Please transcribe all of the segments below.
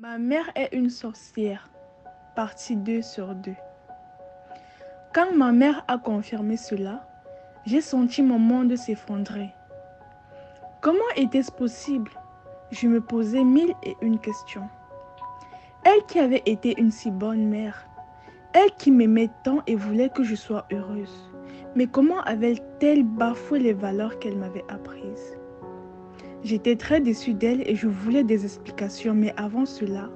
Ma mère est une sorcière, partie 2 sur 2. Quand ma mère a confirmé cela, j'ai senti mon monde s'effondrer. Comment était-ce possible? Je me posais mille et une questions. Elle qui avait été une si bonne mère, elle qui m'aimait tant et voulait que je sois heureuse, mais comment avait-elle bafoué les valeurs qu'elle m'avait apprises? J'étais très déçue d'elle et je voulais des explications, mais avant cela,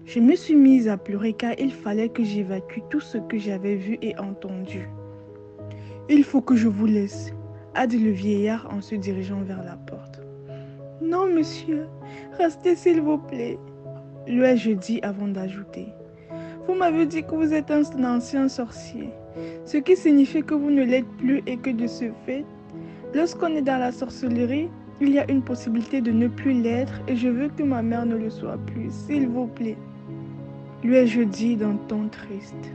je me suis mise à pleurer car il fallait que j'évacue tout ce que j'avais vu et entendu. « Il faut que je vous laisse », a dit le vieillard en se dirigeant vers la porte. « Non, monsieur, restez s'il vous plaît », lui ai-je dit avant d'ajouter. « Vous m'avez dit que vous êtes un ancien sorcier, ce qui signifie que vous ne l'êtes plus et que de ce fait, lorsqu'on est dans la sorcellerie, il y a une possibilité de ne plus l'être et je veux que ma mère ne le soit plus, s'il vous plaît. » Lui ai-je dit d'un ton triste.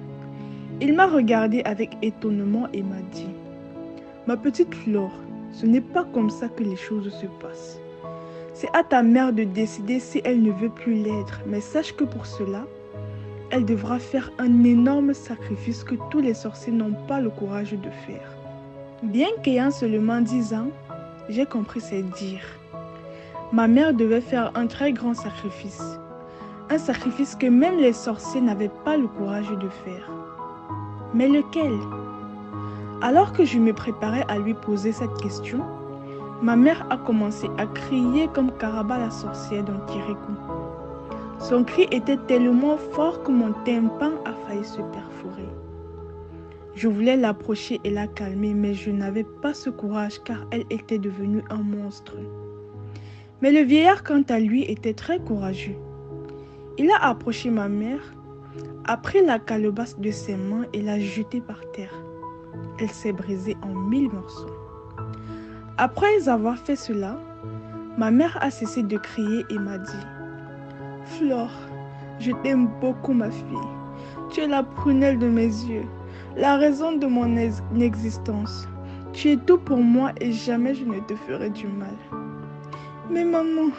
Il m'a regardé avec étonnement et m'a dit « Ma petite Flore, ce n'est pas comme ça que les choses se passent. C'est à ta mère de décider si elle ne veut plus l'être, mais sache que pour cela, elle devra faire un énorme sacrifice que tous les sorciers n'ont pas le courage de faire. » Bien qu'ayant seulement 10 ans, j'ai compris ses dires. Ma mère devait faire un très grand sacrifice. Un sacrifice que même les sorciers n'avaient pas le courage de faire. Mais lequel? Alors que je me préparais à lui poser cette question, ma mère a commencé à crier comme Karaba la sorcière dans Kirikou. Son cri était tellement fort que mon tympan a failli se perforer. Je voulais l'approcher et la calmer, mais je n'avais pas ce courage car elle était devenue un monstre. Mais le vieillard, quant à lui, était très courageux. Il a approché ma mère, a pris la calebasse de ses mains et l'a jetée par terre. Elle s'est brisée en 1000 morceaux. Après avoir fait cela, ma mère a cessé de crier et m'a dit « Flore, je t'aime beaucoup ma fille. Tu es la prunelle de mes yeux, la raison de mon existence. Tu es tout pour moi et jamais je ne te ferai du mal. » Mais maman,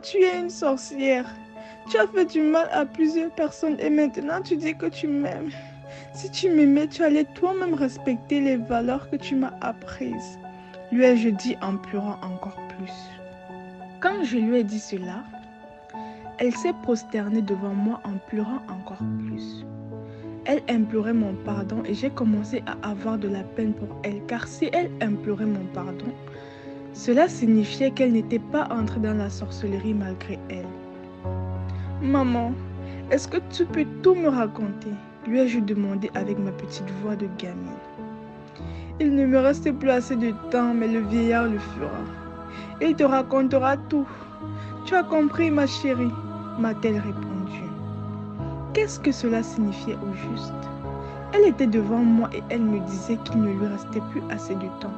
tu es une sorcière. Tu as fait du mal à plusieurs personnes et maintenant tu dis que tu m'aimes. Si tu m'aimais, tu allais toi-même respecter les valeurs que tu m'as apprises. Lui ai-je dit en pleurant encore plus. Quand je lui ai dit cela, elle s'est prosternée devant moi en pleurant encore plus. Elle implorait mon pardon et j'ai commencé à avoir de la peine pour elle car si elle implorait mon pardon, cela signifiait qu'elle n'était pas entrée dans la sorcellerie malgré elle. « Maman, est-ce que tu peux tout me raconter ?» lui ai-je demandé avec ma petite voix de gamine. « Il ne me reste plus assez de temps, mais le vieillard le fera. Il te racontera tout. Tu as compris, ma chérie ?» m'a-t-elle répondu. Qu'est-ce que cela signifiait au juste? Elle était devant moi et elle me disait qu'il ne lui restait plus assez de temps,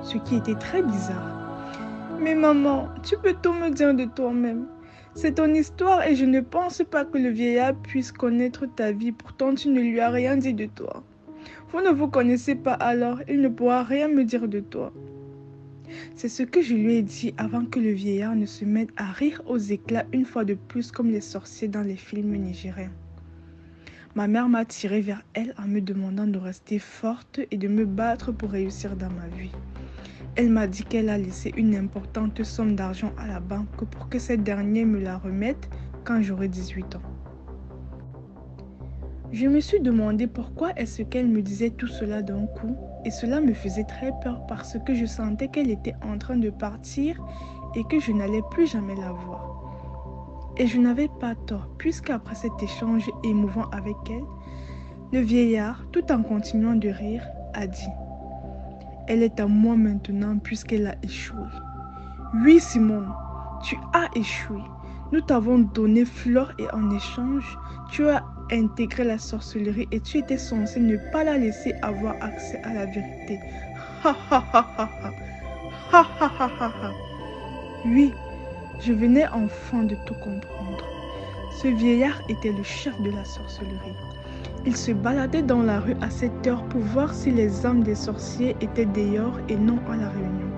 ce qui était très bizarre. « Mais maman, tu peux tout me dire de toi-même. C'est ton histoire et je ne pense pas que le vieillard puisse connaître ta vie, pourtant tu ne lui as rien dit de toi. Vous ne vous connaissez pas alors, il ne pourra rien me dire de toi. » C'est ce que je lui ai dit avant que le vieillard ne se mette à rire aux éclats une fois de plus comme les sorciers dans les films nigériens. Ma mère m'a tirée vers elle en me demandant de rester forte et de me battre pour réussir dans ma vie. Elle m'a dit qu'elle a laissé une importante somme d'argent à la banque pour que cette dernière me la remette quand j'aurai 18 ans. Je me suis demandé pourquoi est-ce qu'elle me disait tout cela d'un coup et cela me faisait très peur parce que je sentais qu'elle était en train de partir et que je n'allais plus jamais la voir. Et je n'avais pas tort puisqu'après cet échange émouvant avec elle, le vieillard, tout en continuant de rire, a dit « Elle est à moi maintenant puisqu'elle a échoué. Oui, Simone, tu as échoué. Nous t'avons donné Flore et en échange, tu as intégré la sorcellerie et tu étais censé ne pas la laisser avoir accès à la vérité. Ha ha ha ha ha. Ha ha ha ha ha. » Oui, je venais enfin de tout comprendre. Ce vieillard était le chef de la sorcellerie. Il se baladait dans la rue à cette heure pour voir si les âmes des sorciers étaient dehors et non à la réunion.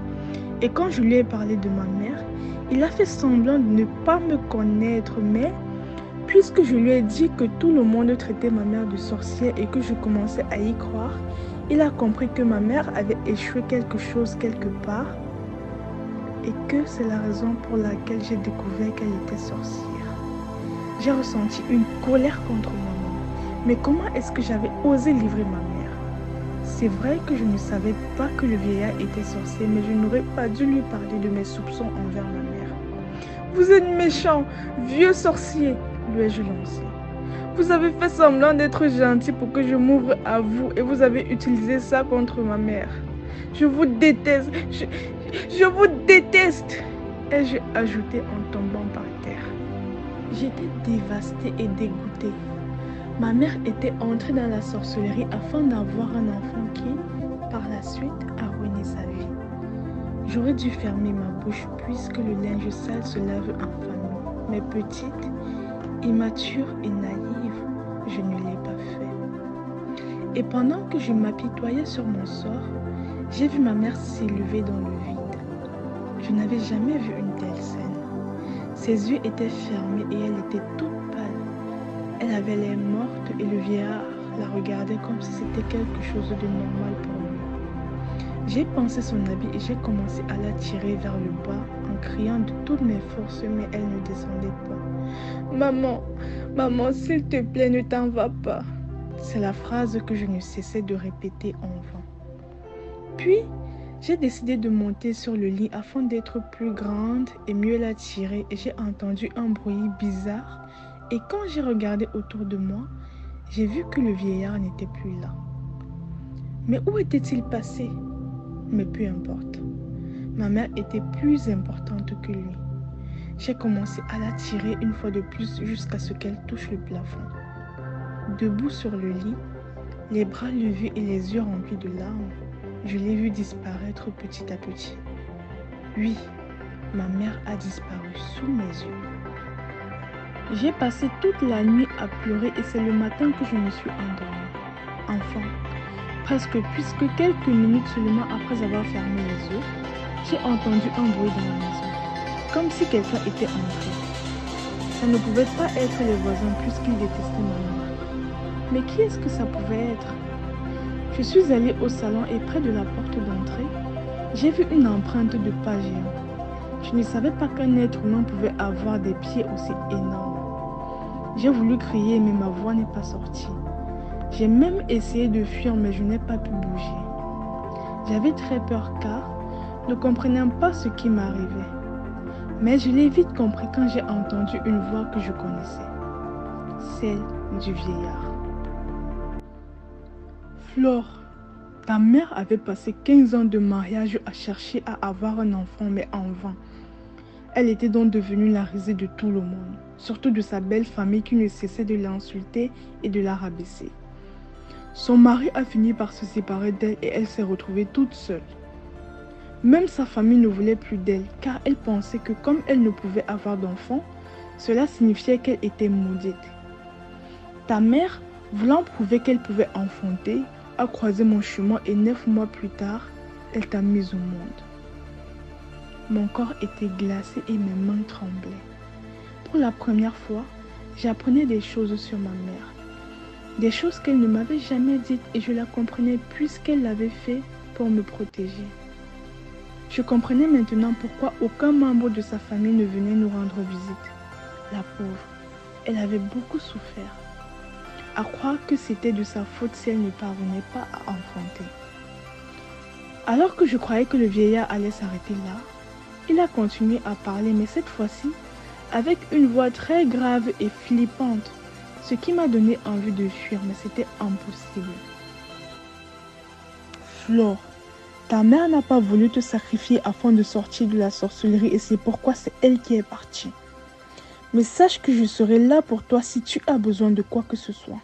Et quand je lui ai parlé de ma mère, Il a fait semblant de ne pas me connaître, mais puisque je lui ai dit que tout le monde traitait ma mère de sorcière et que je commençais à y croire, il a compris que ma mère avait échoué quelque chose quelque part et que c'est la raison pour laquelle j'ai découvert qu'elle était sorcière. J'ai ressenti une colère contre maman. Mais comment est-ce que j'avais osé livrer ma mère? C'est vrai que je ne savais pas que le vieillard était sorcier, mais je n'aurais pas dû lui parler de mes soupçons envers ma mère. Vous êtes méchant, vieux sorcier, lui ai-je lancé. Vous avez fait semblant d'être gentil pour que je m'ouvre à vous et vous avez utilisé ça contre ma mère. Je vous déteste, je vous déteste, ai-je ajouté en tombant par terre. J'étais dévastée et dégoûtée. Ma mère était entrée dans la sorcellerie afin d'avoir un enfant qui, par la suite, a ruiné sa vie. J'aurais dû fermer ma bouche puisque le linge sale se lave en famille. Mais petite, immature et naïve, je ne l'ai pas fait. Et pendant que je m'apitoyais sur mon sort, j'ai vu ma mère s'élever dans le vide. Je n'avais jamais vu une telle scène. Ses yeux étaient fermés et elle était toute pâle. Elle avait l'air morte et le vieillard la regardait comme si c'était quelque chose de normal pour lui. J'ai pensé son habit et j'ai commencé à la tirer vers le bas en criant de toutes mes forces, mais elle ne descendait pas. Maman, s'il te plaît, ne t'en va pas. C'est la phrase que je ne cessais de répéter en vain. Puis, j'ai décidé de monter sur le lit afin d'être plus grande et mieux la tirer et j'ai entendu un bruit bizarre et quand j'ai regardé autour de moi, j'ai vu que le vieillard n'était plus là. Mais où était-il passé? Mais peu importe. Ma mère était plus importante que lui. J'ai commencé à la tirer une fois de plus jusqu'à ce qu'elle touche le plafond. Debout sur le lit, les bras levés et les yeux remplis de larmes, je l'ai vue disparaître petit à petit. Oui, ma mère a disparu sous mes yeux. J'ai passé toute la nuit à pleurer et c'est le matin que je me suis endormie. Enfin, puisque quelques minutes seulement après avoir fermé les yeux, j'ai entendu un bruit dans la maison, comme si quelqu'un était entré. Ça ne pouvait pas être les voisins puisqu'ils détestaient ma mère. Mais qui est-ce que ça pouvait être? Je suis allée au salon et près de la porte d'entrée, j'ai vu une empreinte de pas géant. Je ne savais pas qu'un être humain pouvait avoir des pieds aussi énormes. J'ai voulu crier mais ma voix n'est pas sortie. J'ai même essayé de fuir mais je n'ai pas pu bouger. J'avais très peur car, ne comprenant pas ce qui m'arrivait. Mais je l'ai vite compris quand j'ai entendu une voix que je connaissais. Celle du vieillard. Flore, ta mère avait passé 15 ans de mariage à chercher à avoir un enfant mais en vain. Elle était donc devenue la risée de tout le monde, surtout de sa belle famille qui ne cessait de l'insulter et de la rabaisser. Son mari a fini par se séparer d'elle et elle s'est retrouvée toute seule. Même sa famille ne voulait plus d'elle car elle pensait que comme elle ne pouvait avoir d'enfant, cela signifiait qu'elle était maudite. Ta mère, voulant prouver qu'elle pouvait enfanter, a croisé mon chemin et 9 mois plus tard, elle t'a mise au monde. Mon corps était glacé et mes mains tremblaient. Pour la première fois, j'apprenais des choses sur ma mère. Des choses qu'elle ne m'avait jamais dites et je la comprenais puisqu'elle l'avait fait pour me protéger. Je comprenais maintenant pourquoi aucun membre de sa famille ne venait nous rendre visite. La pauvre, elle avait beaucoup souffert. À croire que c'était de sa faute si elle ne parvenait pas à enfanter. Alors que je croyais que le vieillard allait s'arrêter là, il a continué à parler, mais cette fois-ci, avec une voix très grave et flippante, ce qui m'a donné envie de fuir, mais c'était impossible. Flore, ta mère n'a pas voulu te sacrifier afin de sortir de la sorcellerie et c'est pourquoi c'est elle qui est partie. Mais sache que je serai là pour toi si tu as besoin de quoi que ce soit.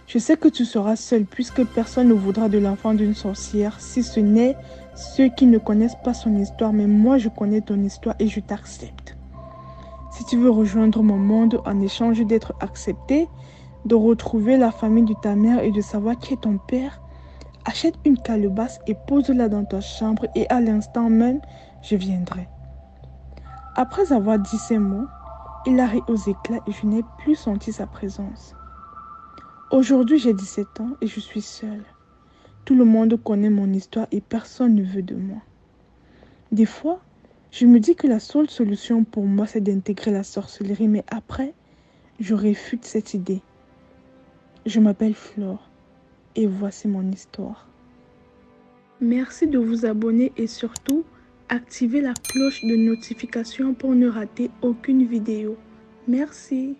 Je sais que tu seras seule puisque personne ne voudra de l'enfant d'une sorcière si ce n'est ceux qui ne connaissent pas son histoire, mais moi je connais ton histoire et je t'accepte. Si tu veux rejoindre mon monde en échange d'être accepté, de retrouver la famille de ta mère et de savoir qui est ton père, achète une calebasse et pose-la dans ta chambre et à l'instant même, je viendrai. Après avoir dit ces mots, il a ri aux éclats et je n'ai plus senti sa présence. Aujourd'hui, j'ai 17 ans et je suis seule. Tout le monde connaît mon histoire et personne ne veut de moi. Des fois, je me dis que la seule solution pour moi, c'est d'intégrer la sorcellerie, mais après, je réfute cette idée. Je m'appelle Flore et voici mon histoire. Merci de vous abonner et surtout, activez la cloche de notification pour ne rater aucune vidéo. Merci.